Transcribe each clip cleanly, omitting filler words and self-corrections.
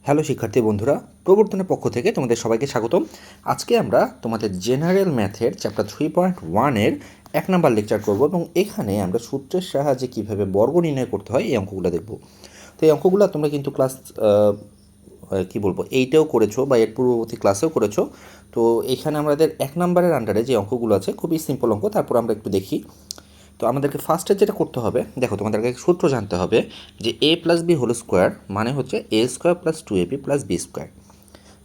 Hello শিক্ষার্থী বন্ধুরা, প্রবর্তনের পক্ষ থেকে তোমাদের সবাইকে স্বাগতম। আজকে আমরা তোমাদের জেনারেল ম্যাথের চ্যাপ্টার 3.1-এর 1 নাম্বার লেকচার করব এবং এখানে আমরা সূত্রের সাহায্যে কীভাবে বর্গ নির্ণয় করতে হয় এই অঙ্কগুলো দেখব। তো এই অঙ্কগুলো তোমরা কিন্তু ক্লাস কী বলবো 8-এও করেছো বা এর পূর্ববর্তী ক্লাসেও করেছো। তো এখানে আমাদের 1 নাম্বারের আন্ডারে যে অঙ্কগুলো আছে খুবই সিম্পল অঙ্ক, তারপর আমরা একটু দেখি। তো আমাদেরকে ফার্স্টে যেটা করতে হবে, দেখো তোমাদেরকে সূত্র জানতে হবে যে a plus b whole square মানে হচ্ছে a square plus 2ab plus b square.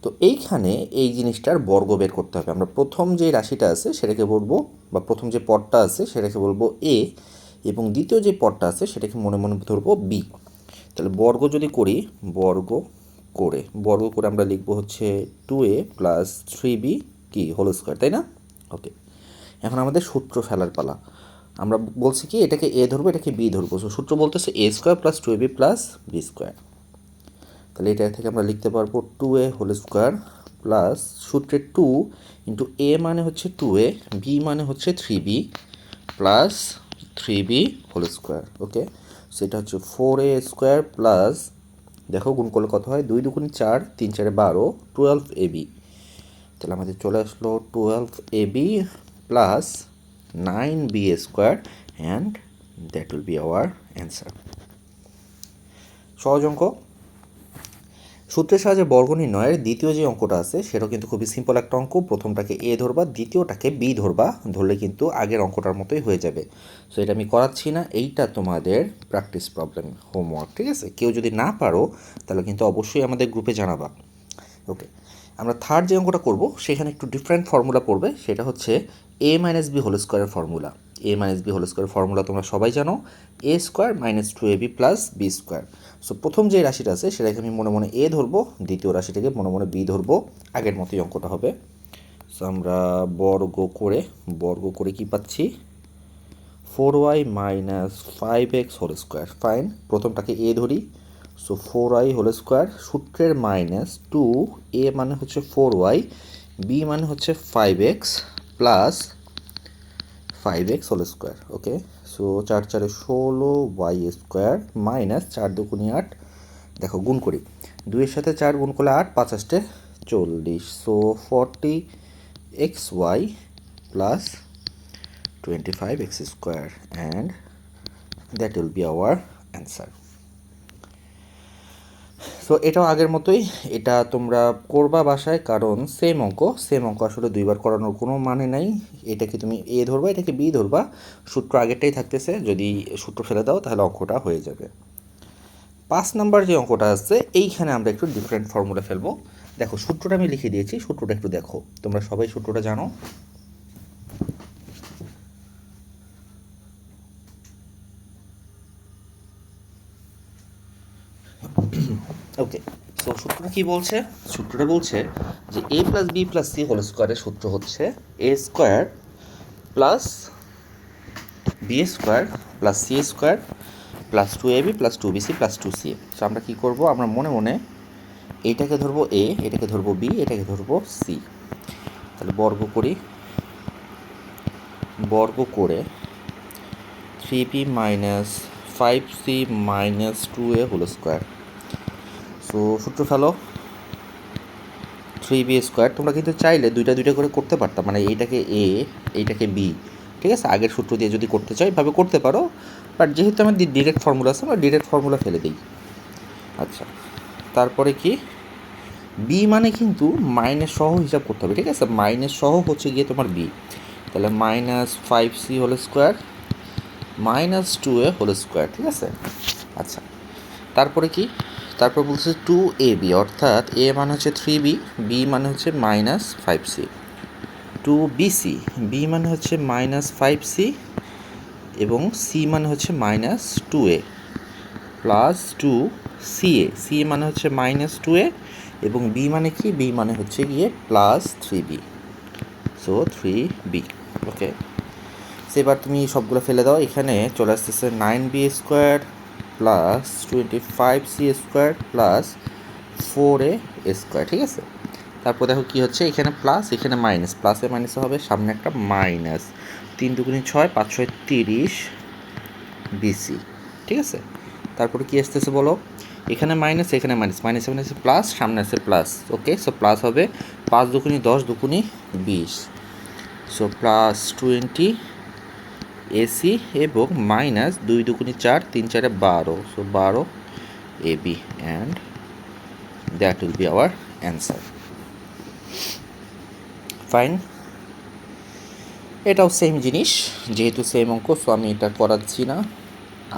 তো এইখানে এই জিনিসটার বর্গ বের করতে হবে। আমরা প্রথম যে রাশিটা আছে সেটাকে বলবো, বা প্রথম যে পদটা আছে সেটাকে বলবো a, এবং দ্বিতীয় যে পদটা আছে সেটাকে মনে মনে ধরবো b। তাহলে বর্গ যদি করি, বর্গ করে আমরা লিখবো হচ্ছে 2a প্লাস 3b কি হোল স্কোয়ার, তাই না? ওকে, এখন আমাদের সূত্র ফেলার পালা। আমরা বলছি কি এটাকে এ ধরবো, এটাকে বি ধরবো। সো সূত্র বলতেছে a square plus 2ab plus b square. তাহলে এটা থেকে আমরা লিখতে পারবো 2a হোল স্কোয়ার প্লাস সূত্রে 2 ইন্টু এ মানে হচ্ছে 2a, বি মানে হচ্ছে 3b plus 3b whole square. ওকে, সেটা হচ্ছে 4a স্কোয়ার প্লাস, দেখো গুণ করলে কত হয়, 2 2 4, 3 4 12, 12ab। তাহলে আমাদের চলে আসলো 12ab plus 9b square, and that will be hour answer. সহজ অঙ্ক। সূত্রের সাহায্যে বর্গ নির্ণয়ের দ্বিতীয় যে অঙ্কটা আছে সেটাও কিন্তু খুবই সিম্পল একটা অঙ্ক। প্রথমটাকে এ ধরবা, দ্বিতীয়টাকে বি ধরবা, ধরলে কিন্তু আগের অঙ্কটার মতোই হয়ে যাবে। সো এটা আমি করাচ্ছি না, এইটা তোমাদের প্র্যাকটিস প্রবলেম, হোমওয়ার্ক, ঠিক আছে? কেউ যদি না পারো তাহলে কিন্তু অবশ্যই আমাদের গ্রুপে জানাবা। ওকে, আমরা থার্ড যে অঙ্কটা করব সেখানে একটু ডিফারেন্ট ফর্মুলা পড়বে। সেটা হচ্ছে a মাইনাস বি হোল স্কোয়ারের formula. a minus b whole স্কোয়ারের ফর্মুলা তোমরা সবাই জানো, a square minus 2ab plus b square. So প্রথম যে রাশিটা আছে সেটাকে আমি মনে মনে a ধরবো, দ্বিতীয় রাশিটাকে মনে মনে b ধরবো। আগের মতোই অঙ্কটা হবে। সো আমরা বর্গ করে কি পাচ্ছি, 4y minus 5x whole square. Fine, প্রথমটাকে a ধরি। সো 4y হোল স্কোয়ার, সূত্রের মাইনাস 2, a মানে হচ্ছে 4y, b মানে হচ্ছে 5x plus 5x whole square. Okay, so 4 4 16 y square minus 4 2 8, দেখো গুণ করি, 2-এর সাথে 4 গুণ করলে 8, 5 8 40, so 40xy plus 25x square, and that will be hour answer. So এটাও আগের মতোই, এটা তোমরা করবা বাসায়, কারণ সেম অঙ্ক আসলে দুইবার করানোর কোনো মানে নাই। এটাকে তুমি এ ধরবা, এটাকে বি ধরবা, সূত্র আগেরটাই থাকতেছে। যদি সূত্র ফেলে দাও তাহলে অঙ্কটা হয়ে যাবে। 5 নাম্বার যে অঙ্কটা আছে এইখানে আমরা একটু ডিফারেন্ট ফর্মুলা ফেলবো। দেখো সূত্রটা আমি লিখে দিয়েছি, সূত্রটা একটু দেখো। তোমরা সবাই সূত্রটা জানো। ওকে, সো সূত্রটা কী বলছে? সূত্রটা বলছে যে a plus b plus c whole স্কোয়ারের সূত্র হচ্ছে a square plus b square plus c square plus 2ab plus 2bc plus 2ca। So আমরা কী করবো, আমরা মনে মনে এইটাকে ধরবো a, এটাকে ধরবো b, এটাকে ধরবো c। তাহলে বর্গ করে 3b minus 5c minus 2a whole square. So সূত্র ফেলো, 3b স্কোয়ার। তোমরা কিন্তু চাইলে দুইটা করে করতে পারতাম, মানে এইটাকে a, এইটাকে b, ঠিক আছে? আগের সূত্র দিয়ে যদি করতে চাই এভাবে করতে পারো, বাট যেহেতু আমার ডিরেক্ট ফর্মুলা আছে আমরা ডিরেক্ট ফর্মুলা ফেলে দিই। আচ্ছা, তারপরে কি, বি মানে কিন্তু মাইনাস সহ হিসাব করতে হবে, ঠিক আছে? মাইনাস সহ হচ্ছে গিয়ে তোমার বি। তাহলে minus 5c whole square minus 2a whole square, ঠিক আছে? আচ্ছা, তারপরে কি, তারপর বলছে 2ab, অর্থাৎ a মানে হচ্ছে 3b, b মানে হচ্ছে মাইনাস 5c, 2bc, b মানে হচ্ছে মাইনাস 5c এবং c মানে হচ্ছে minus 2a plus 2ca, c মানে হচ্ছে মাইনাস 2a এবং b মানে কি, b মানে হচ্ছে গিয়ে প্লাস 3b, সো 3b। ওকে, এবার তুমি সবগুলো ফেলে দাও। এখানে চলে আসতেছে 9b square plus 25c square plus 4a square, ঠিক আছে? তারপর দেখো কী হচ্ছে, এখানে প্লাস, এখানে মাইনাস, প্লাসে মাইনাসে হবে, সামনে একটা মাইনাস, 3 2 6, 5 6 30 বিসি, ঠিক আছে? তারপরে কী আসতেছে বলো, এখানে মাইনাস, এখানে মাইনাস, মাইনাস মাইনাসে প্লাস, সামনে আছে প্লাস। ওকে, সো প্লাস হবে 5 দুগুণি 10 দুগুণি 20, সো প্লাস 20 AC এবং minus 2 দুগুণি 4, 3 4 12, so 12 AB, and that will be hour answer. Fine, এটাও সেম জিনিস, যেহেতু সেম অঙ্ক, সো আমি এটা করাচ্ছি না।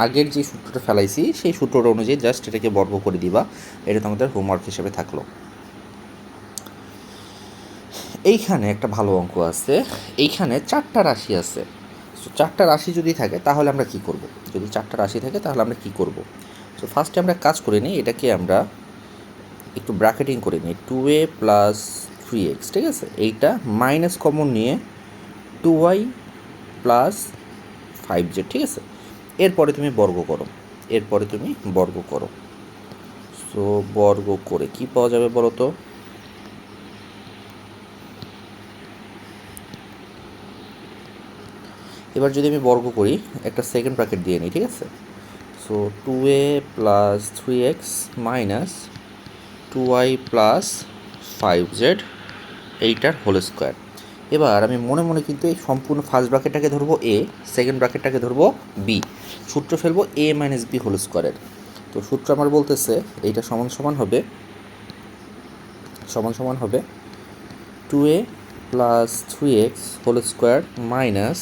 আগের যে সূত্রটা ফেলাইছি সেই সূত্রটা অনুযায়ী জাস্ট এটাকে বর্গ করে দিবা, এটা তোমাদের হোমওয়ার্ক হিসেবে থাকলো। এইখানে একটা ভালো অঙ্ক আছে, এইখানে 4টা রাশি আছে। সো 4টা রাশি যদি থাকে তাহলে আমরা কি করব? যদি 4টা রাশি থাকে তাহলে আমরা কি করব? সো ফার্স্টে আমরা কাজ করে নিই, এটাকে আমরা একটু ব্র্যাকেটিং করে নিই, 2a প্লাস 3x, ঠিক আছে? এইটা মাইনাস কমন নিয়ে 2y প্লাস 5z, ঠিক আছে? এরপরে তুমি বর্গ করো, এরপরে তুমি বর্গ করো। সো বর্গ করে কি পাওয়া যাবে বলো তো? এবার যদি আমি বর্গ করি, একটা সেকেন্ড ব্র্যাকেট দিয়ে নিই, ঠিক আছে? So 2a plus 3x minus 2y plus 5z, এইটার হোল স্কোয়ার। এবার আমি মনে মনে কিন্তু এই সম্পূর্ণ ফার্স্ট ব্র্যাকেটটাকে ধরবো a, সেকেন্ড ব্র্যাকেটটাকে ধরবো b, সূত্র ফেলবো a মাইনাস b হোল স্কোয়ারের। তো সূত্র আমার বলতেছে এইটা সমান সমান হবে 2a plus 3x whole square minus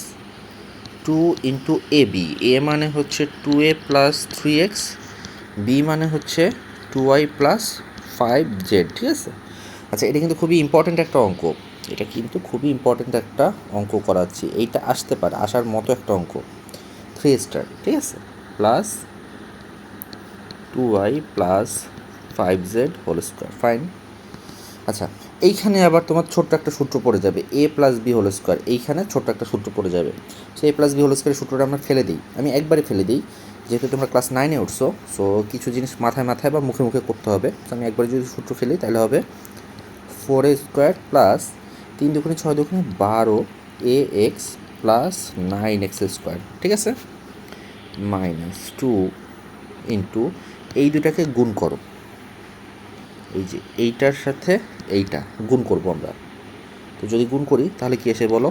2 into ab, a মানে হচ্ছে 2a প্লাস 3x, b মানে হচ্ছে 2y প্লাস 5z, ঠিক আছে? আচ্ছা, এটা কিন্তু খুবই ইম্পর্ট্যান্ট একটা অঙ্ক, এটা কিন্তু খুবই ইম্পর্ট্যান্ট একটা অঙ্ক করাচ্ছি, এইটা আসতে পারে, আসার মতো একটা অঙ্ক, 3 স্টার, ঠিক আছে? Plus 2y plus 5z whole square. Fine. আচ্ছা, এইখানে আবার তোমার ছোট্ট একটা সূত্র পড়ে যাবে, a plus b whole square, এইখানে ছোট্ট একটা সূত্র পড়ে যাবে। So a plus b whole স্কোয়ারের সূত্রটা আমরা ফেলে দিই, আমি একবারে ফেলে দিই, যেহেতু তোমরা ক্লাস 9-এ উঠছো, সো কিছু জিনিস মাথায় বা মুখে মুখে করতে হবে। তো আমি একবারে যদি সূত্র ফেলি তাহলে হবে 4a স্কোয়ার প্লাস 3 দুগুণে 6 দুগুণে 12ax প্লাস 9x স্কোয়ার, ঠিক আছে? মাইনাস 2 ইন্টু এই দুটাকে গুণ করো, এই যে এইটার সাথে এইটা গুণ করব আমরা। তো যদি গুণ করি তাহলে কি আসে বলো?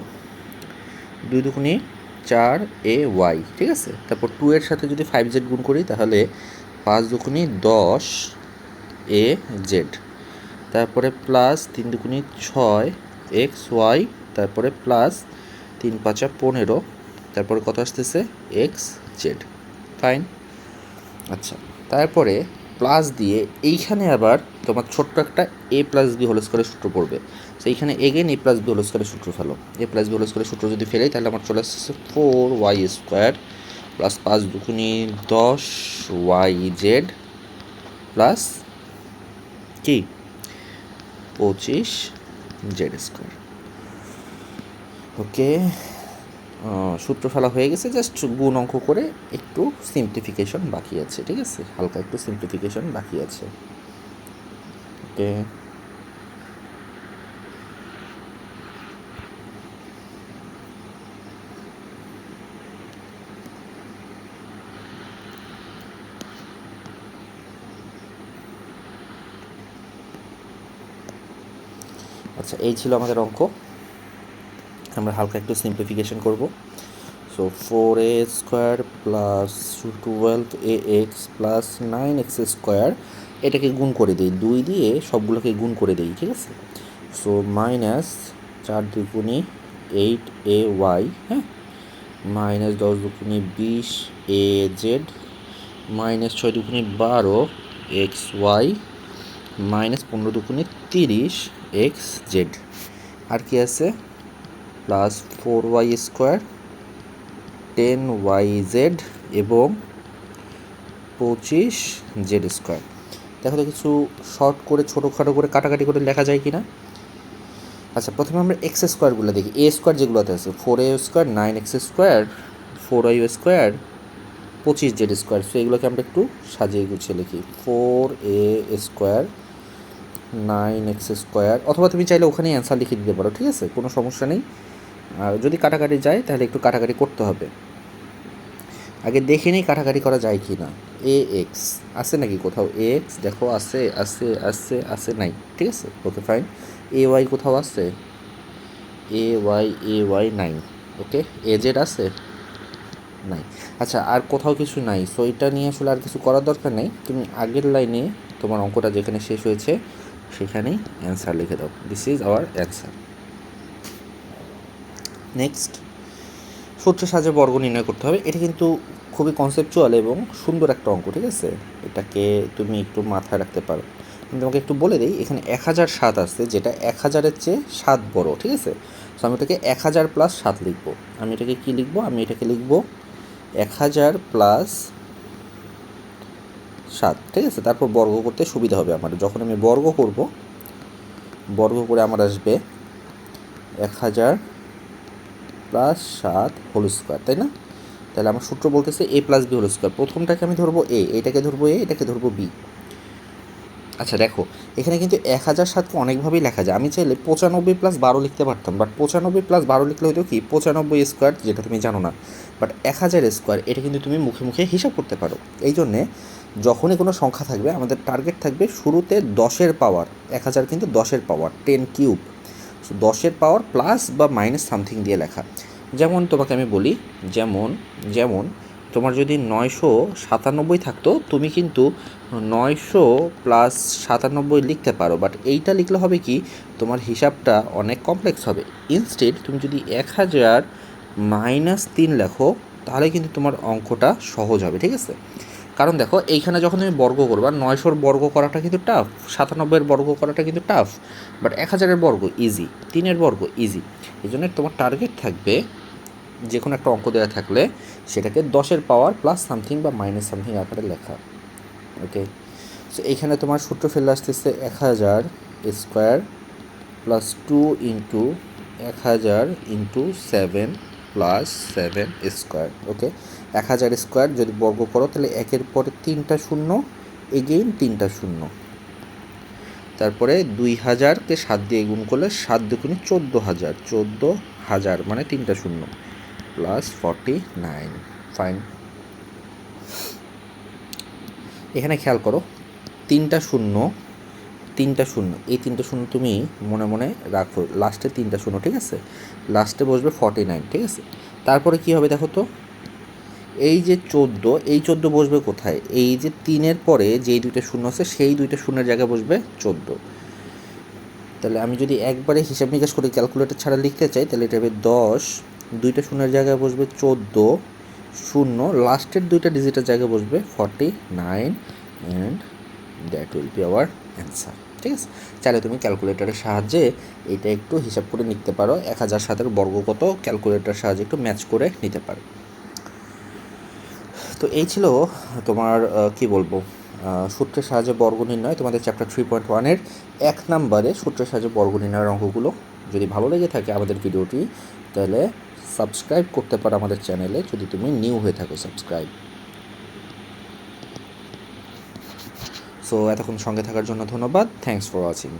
2 দুগুণে 4ay, ঠিক আছে? তারপর 2 এর সাথে যদি 5z গুণ করি তাহলে 5 দুগুণে 10az, তারপরে প্লাস 3 দুগুণে 6xy, তারপরে প্লাস 3 5 15, তারপরে কত আসতেছে xz। ফাইন। আচ্ছা, তারপরে প্লাস দিয়ে এইখানে আবার তোমার ছোট্ট একটা a প্লাস বি হোল স্কোয়ারের সূত্র পড়বে। তো এইখানে again a plus b whole স্কোয়ারের সূত্র ফেলো, a প্লাস বি হোল স্কোয়ারের সূত্র যদি ফেলাই তাহলে আমার চলে আসছে 4y স্কোয়ার প্লাস 5 দুগুণে 10yz প্লাস কি 25z স্কোয়ার। ওকে, সূত্র ফেলা হয়ে গেছে, জাস্ট গুণ অঙ্ক করে একটু সিম্পলিফিকেশন বাকি আছে, ঠিক আছে? হালকা একটু সিম্পলিফিকেশন বাকি আছে। ওকে, আচ্ছা, এই ছিল আমাদের অঙ্ক, আমরা হালকা একটু সিম্পলিফিকেশন করব। So 4a square plus 12ax plus 9x square, এটাকে গুণ করে দিই, 2 দিয়ে সবগুলোকে গুণ করে দিই, ঠিক আছে? সো মাইনাস 4 দুগুণে 8ay, হ্যাঁ, মাইনাস 10 দুগুণে 20az, মাইনাস 6 দুগুণে 12xy, মাইনাস 15 দুগুণে 30xz, আর কি আছে? প্লাস 4y স্কোয়ার 10yz এবং 25z স্কোয়ার। দেখো তো কিছু শর্ট করে ছোটোখাটো করে কাটাকাটি করে লেখা যায় কি না? আচ্ছা, প্রথমে আমরা এক্স স্কোয়ারগুলো দেখি, এ স্কোয়ার যেগুলোতে আছে 4a square 9x square 4y square 25z square. So এগুলোকে আমরা একটু সাজিয়ে গুছিয়ে লিখি, 4a স্কোয়ার 9x স্কোয়ার, অথবা তুমি চাইলে ওখানেই অ্যান্সার লিখে দিতে পারো, ঠিক আছে? কোনো সমস্যা নেই। আর যদি কাটাকাটি যায় তাহলে একটু কাটাকাটি করতে হবে, আগে দেখে নিই কাটাকাটি করা যায় কি না। এ এক্স আছে নাকি কোথাও? এ এক্স দেখো আছে আছে আছে আছে নাই, ঠিক আছে, ওকে ফাইন। এ ওয়াই কোথাও আছে? এ ওয়াই নাই, ওকে। এ জেড আছে? নাই। আচ্ছা, আর কোথাও কিছু নাই, সো এটা নিয়ে আসলে আর কিছু করার দরকার নেই। তুমি আগের লাইনে তোমার অঙ্কটা যেখানে শেষ হয়েছে সেখানেই অ্যান্সার লিখে দাও। This is our answer. Next, সূত্রের সাহায্যে বর্গ নির্ণয় করতে হবে। এটা কিন্তু খুবই কনসেপচুয়াল এবং সুন্দর একটা অঙ্ক, ঠিক আছে, এটাকে তুমি একটু মাথায় রাখতে পারো। আমি তোমাকে একটু বলে দিই, এখানে 1007 আছে, যেটা 1000-এর চেয়ে 7 বড়, ঠিক আছে। সো আমি এটাকে 1000 প্লাস 7 লিখবো। আমি এটাকে কী লিখবো? আমি এটাকে লিখবো 1000 প্লাস 7, ঠিক আছে। তারপর বর্গ করতে সুবিধা হবে আমার। যখন আমি বর্গ করব, বর্গ করে আমার আসবে 1000 প্লাস 7 হোল স্কোয়ার, তাই না? তাহলে আমার সূত্র বলতেছে এ প্লাস বি হোল স্কোয়ার। প্রথমটাকে আমি ধরবো এ, এটাকে ধরবো এ, এটাকে ধরবো বি। আচ্ছা দেখো, এখানে কিন্তু 1007কে অনেকভাবেই লেখা যায়। আমি চাইলে 95 প্লাস 12 লিখতে পারতাম, বাট 95 প্লাস 12 লিখলে হয়তো কি 95 স্কোয়ার, যেটা তুমি জানো না। বাট 1000 স্কোয়ার এটা কিন্তু তুমি মুখে মুখে হিসাব করতে পারো। এই জন্যে যখনই কোনো সংখ্যা থাকবে আমাদের টার্গেট থাকবে শুরুতে 10-এর পাওয়ার। 1000 কিন্তু 10-এর পাওয়ার, 10 কিউব। সো 10-এর পাওয়ার প্লাস বা মাইনাস সামথিং দিয়ে লেখা। যেমন তোমাকে আমি বলি, যেমন যেমন তোমার যদি 997 থাকতো, তুমি কিন্তু 900 প্লাস 97 লিখতে পারো, বাট এইটা লিখলে হবে কি, তোমার হিসাবটা অনেক কমপ্লেক্স হবে। ইনস্টেড তুমি যদি 1000 মাইনাস 3 লেখো, তাহলে কিন্তু তোমার অঙ্কটা সহজ হবে, ঠিক আছে। কারণ দেখো, এইখানে যখন তুমি বর্গ করবা, 900-র বর্গ করাটা কিন্তু টাফ, 97-এর বর্গ করাটা কিন্তু টাফ, বাট 1000-এর বর্গ ইজি, 3-এর বর্গ ইজি। এই জন্য তোমার টার্গেট থাকবে যে কোনো একটা অঙ্ক দেওয়া থাকলে সেটাকে 10-এর পাওয়ার প্লাস সামথিং বা মাইনাস সামথিং আকারে লেখা, ওকে। সো এইখানে তোমার সূত্র ফেলে আসতেছে 1000 square plus 2 into 1000 into 7 plus 7 square, okay. 1000 square যদি বর্গ করো তাহলে 1-এর পরে 3টা শূন্য, এগেইন 3টা শূন্য, তারপরে 2000-কে 7 দিয়ে গুণ করলে 7 দুগুণে 14000, 14000 মানে 3টা শূন্য, প্লাস 49, ফাইন। এখানে খেয়াল করো, 3টা শূন্য, 3টা শূন্য, এই 3টা শূন্য তুমি মনে মনে রাখো, লাস্টে 3টা শূন্য, ঠিক আছে, লাস্টে বসবে 49, ঠিক আছে। তারপরে কি হবে দেখো তো, এই যে 14, এই 14 বসবে কোথায়? এই যে 3-এর পরে যেই দুইটা শূন্য আছে সেই দুইটা শূন্যের জায়গায় বসবে 14। তাহলে আমি যদি একবারে হিসাব নিকাশ করে ক্যালকুলেটর ছাড়া লিখতে চাই, তাহলে এটা হবে 10, দুইটা শূন্যের জায়গায় বসবে 14, শূন্য, লাস্টের দুইটা ডিজিটের জায়গায় বসবে 49, and that will be hour answer, ঠিক আছে। চাইলে তুমি ক্যালকুলেটরের সাহায্যে এটা একটু হিসাব করে নিতে পারো, 1007-এর বর্গ কত ক্যালকুলেটরের সাহায্যে একটু ম্যাচ করে নিতে পারো। তো এই ছিল তোমার কি বলবো, সূত্রের সাহায্যে বর্গ নির্ণয়, তোমাদের চ্যাপ্টার 3.1-এর 1 নম্বরে সূত্রের সাহায্যে বর্গ নির্ণয়ের অঙ্কগুলো। যদি ভালো লেগে থাকে আমাদের ভিডিওটি, তাহলে সাবস্ক্রাইব করতে পারো আমাদের চ্যানেলে, যদি তুমি নিউ হয়ে থাকো সাবস্ক্রাইব। সো এতক্ষণ সঙ্গে থাকার জন্য ধন্যবাদ, থ্যাংকস ফর ওয়াচিং।